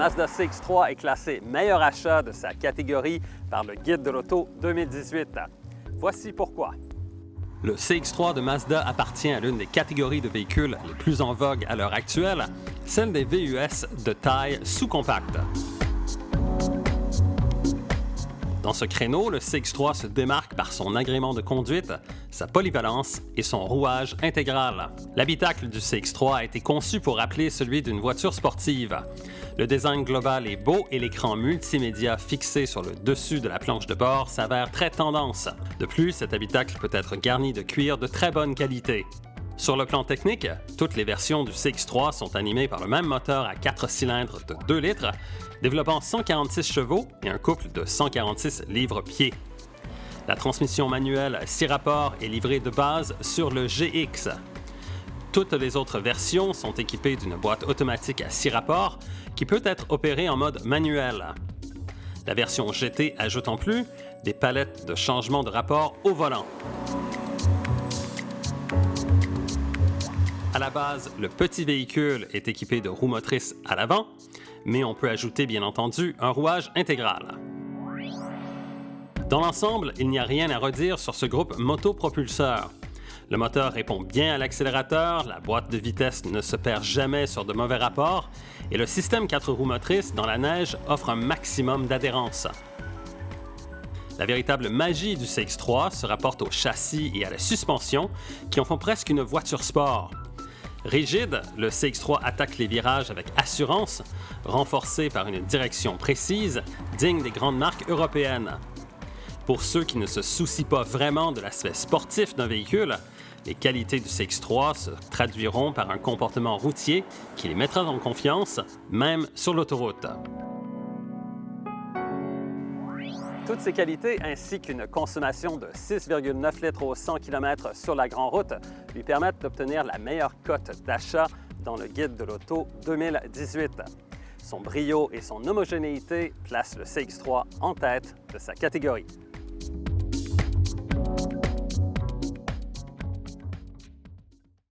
Mazda CX-3 est classé meilleur achat de sa catégorie par le Guide de l'auto 2018. Voici pourquoi. Le CX-3 de Mazda appartient à l'une des catégories de véhicules les plus en vogue à l'heure actuelle, celle des VUS de taille sous-compacte. Dans ce créneau, le CX-3 se démarque par son agrément de conduite, sa polyvalence et son rouage intégral. L'habitacle du CX-3 a été conçu pour rappeler celui d'une voiture sportive. Le design global est beau et l'écran multimédia fixé sur le dessus de la planche de bord s'avère très tendance. De plus, cet habitacle peut être garni de cuir de très bonne qualité. Sur le plan technique, toutes les versions du CX-3 sont animées par le même moteur à 4 cylindres de 2 litres, développant 146 chevaux et un couple de 146 livres-pieds. La transmission manuelle 6 rapports est livrée de base sur le GX. Toutes les autres versions sont équipées d'une boîte automatique à 6 rapports qui peut être opérée en mode manuel. La version GT ajoute en plus des palettes de changement de rapport au volant. À la base, le petit véhicule est équipé de roues motrices à l'avant, mais on peut ajouter bien entendu un rouage intégral. Dans l'ensemble, il n'y a rien à redire sur ce groupe motopropulseur. Le moteur répond bien à l'accélérateur, la boîte de vitesse ne se perd jamais sur de mauvais rapports et le système 4 roues motrices dans la neige offre un maximum d'adhérence. La véritable magie du CX-3 se rapporte au châssis et à la suspension qui en font presque une voiture sport. Rigide, le CX-3 attaque les virages avec assurance, renforcé par une direction précise, digne des grandes marques européennes. Pour ceux qui ne se soucient pas vraiment de l'aspect sportif d'un véhicule, les qualités du CX-3 se traduiront par un comportement routier qui les mettra en confiance, même sur l'autoroute. Toutes ces qualités, ainsi qu'une consommation de 6,9 litres au 100 km sur la grande route, lui permettent d'obtenir la meilleure cote d'achat dans le Guide de l'auto 2018. Son brio et son homogénéité placent le CX-3 en tête de sa catégorie.